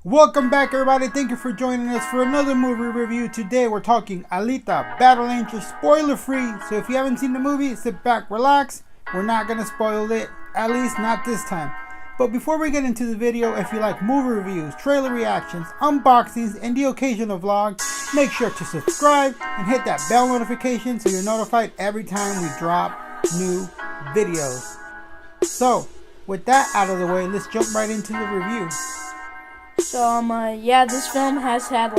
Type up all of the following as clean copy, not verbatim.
Welcome back, everybody. Thank you for joining us for another movie review. Today we're talking Alita, Battle Angel, spoiler free. So if you haven't seen the movie, sit back, relax. We're not going to spoil it, at least not this time. But before we get into the video, if you like movie reviews, trailer reactions, unboxings, and the occasional vlog, make sure to subscribe and hit that bell notification so you're notified every time we drop new videos. So with that out of the way, let's jump right into the review. So, yeah, this film has had,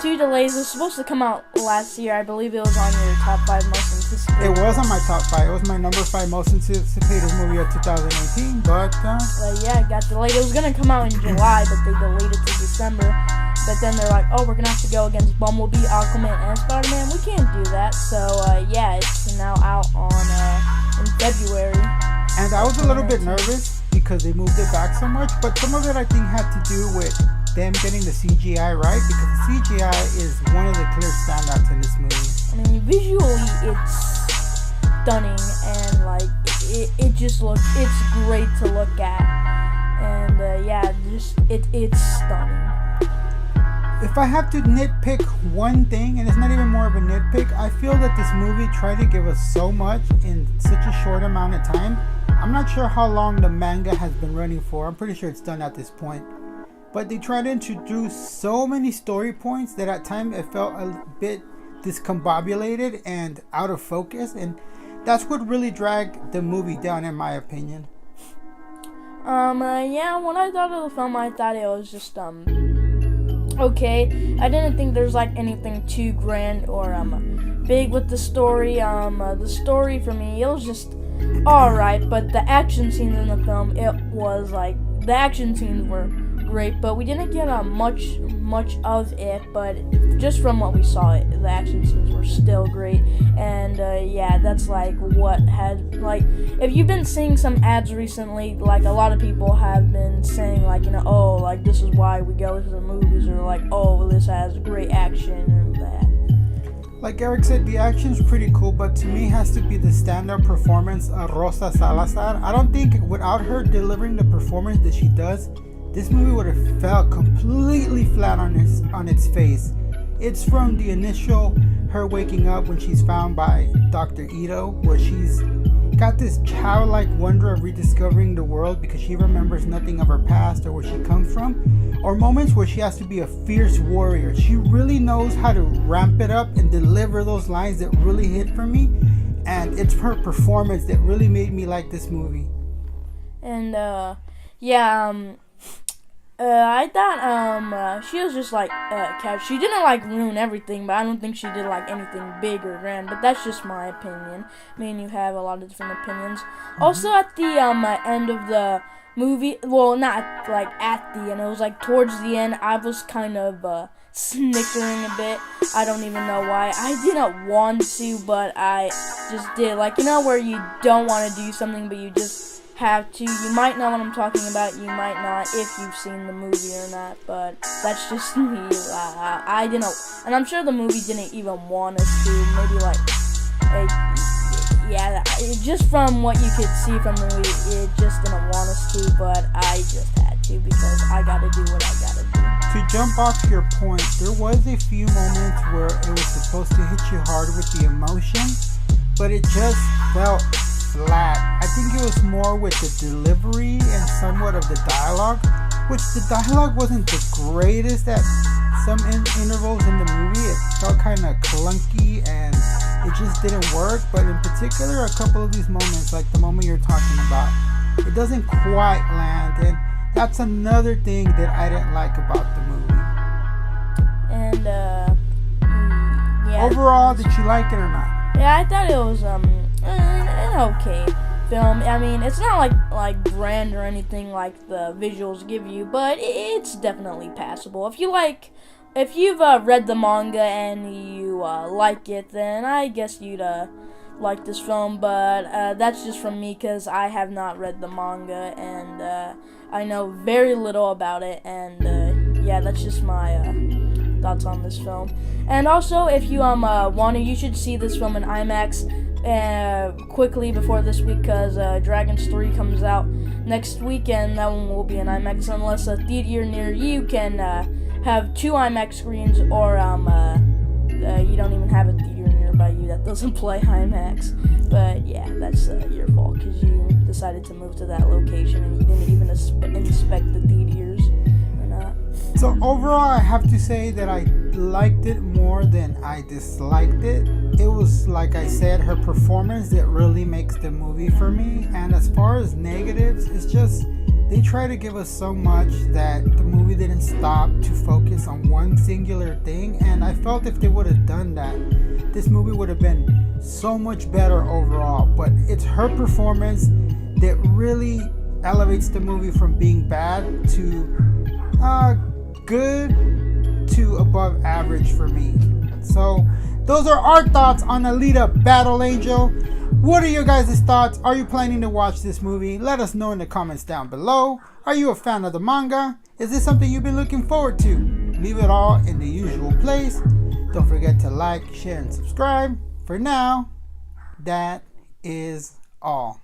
2 delays. It was supposed to come out last year. I believe it was on your top 5 most anticipated. It was on my top 5. It was my number 5 most anticipated movie of 2018, but, yeah, it got delayed. It was going to come out in July, but they delayed it to December. But then they're like, oh, we're going to have to go against Bumblebee, Aquaman, and Spider-Man. We can't do that. So, yeah, it's now out in February. And I was a little bit nervous because they moved it back so much, but some of it I think had to do with them getting the CGI right, because the CGI is one of the clear standouts in this movie. I mean, visually it's stunning, and it just looks, it's great to look at, and yeah, it's stunning. If I have to nitpick one thing, and it's not even more of a nitpick, I feel that this movie tried to give us so much in such a short amount of time. I'm not sure how long the manga has been running for. I'm pretty sure it's done at this point. But they tried to introduce so many story points that at times it felt a bit discombobulated and out of focus. And that's what really dragged the movie down, in my opinion. Yeah, when I thought of the film, I thought it was just, okay. I didn't think there's, anything too grand or, big with the story. The story for me, it was just alright, but the action scenes in the film, the action scenes were great, but we didn't get much of it, but just from what we saw, the action scenes were still great, and yeah, that's what had, if you've been seeing some ads recently, a lot of people have been saying, oh, this is why we go to the movies, or oh, this has great action, and that. Like Eric said, the action's pretty cool, but to me has to be the standout performance of Rosa Salazar. I don't think without her delivering the performance that she does, this movie would have felt completely flat on its face. It's from the initial her waking up when she's found by Dr. Ito, where she's got this childlike wonder of rediscovering the world because she remembers nothing of her past or where she comes from, or moments where she has to be a fierce warrior. She really knows how to ramp it up and deliver those lines that really hit for me, and it's her performance that really made me like this movie. And yeah, I thought she was just she didn't ruin everything, but I don't think she did anything big or grand, but that's just my opinion. Me and you have a lot of different opinions. Also at the end of the movie, well, not at the end, it was towards the end, I was kind of snickering a bit. I don't even know why. I didn't want to, but I just did. Where you don't want to do something, but you just have to. You might know what I'm talking about, you might not, if you've seen the movie or not, but that's just me. I didn't, and I'm sure the movie didn't even want us to. Maybe yeah, just from what you could see from the movie, it just didn't want us to, but I just had to because I gotta do what I gotta do. To jump off your point, there was a few moments where it was supposed to hit you hard with the emotion, but it just felt flat. I think it was more with the delivery and somewhat of the dialogue, which the dialogue wasn't the greatest at some intervals in the movie. It felt kind of clunky and it just didn't work, but in particular a couple of these moments, like the moment you're talking about, it doesn't quite land, and that's another thing that I didn't like about the movie. And yeah, overall, did you like it or not? Yeah, I thought it was an okay film. I mean, it's not like grand or anything like the visuals give you, but it's definitely passable. If you've read the manga and you like it, then I guess you'd like this film. But that's just from me because I have not read the manga and I know very little about it. And yeah, that's just my thoughts on this film. And also, if you want to, you should see this film in IMAX quickly before this week, because Dragons 3 comes out next weekend. That one will be in IMAX unless a theater near you can have 2 IMAX screens, or you don't even have a theater nearby you that doesn't play IMAX. But yeah, that's your fault, because you decided to move to that location and you didn't even inspect the theaters or not. So overall, I have to say that I liked it more than I disliked it. It was, like I said, her performance that really makes the movie for me. And as far as negatives, it's just they try to give us so much that the movie didn't stop to focus on one singular thing. And I felt if they would have done that, this movie would have been so much better overall. But it's her performance that really elevates the movie from being bad to good to above average for me. So those are our thoughts on Alita Battle Angel. What are your guys' thoughts? Are you planning to watch this movie? Let us know in the comments down below. Are you a fan of the manga? Is this something you've been looking forward to? Leave it all in the usual place. Don't forget to like, share, and subscribe. For now, that is all.